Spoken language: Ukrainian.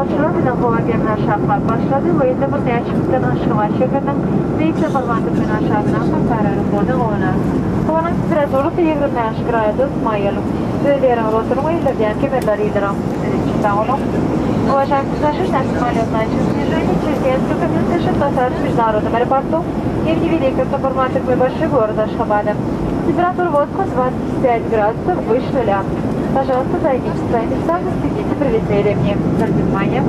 Yolcular hava gemiler şartlar başladı. Bu yüzden bu seyahatçimizden aşkıma şirketin büyük formatı aşağıdan kararı burada olanlar. Onun temperaturen stiger 20 grader smayalım. Ödeyerim rotoruma ile diyen kemerler ilerim. Читаем. Уважаемые пассажиры, самолетное снижение через несколько минут совершится с международным аэропортом и в невеликом супермаркете большой города Ашхабада. Температура воздуха 25 градусов выше нуля. Пожалуйста, займите свои места, следите, прилетели мне. Внимание.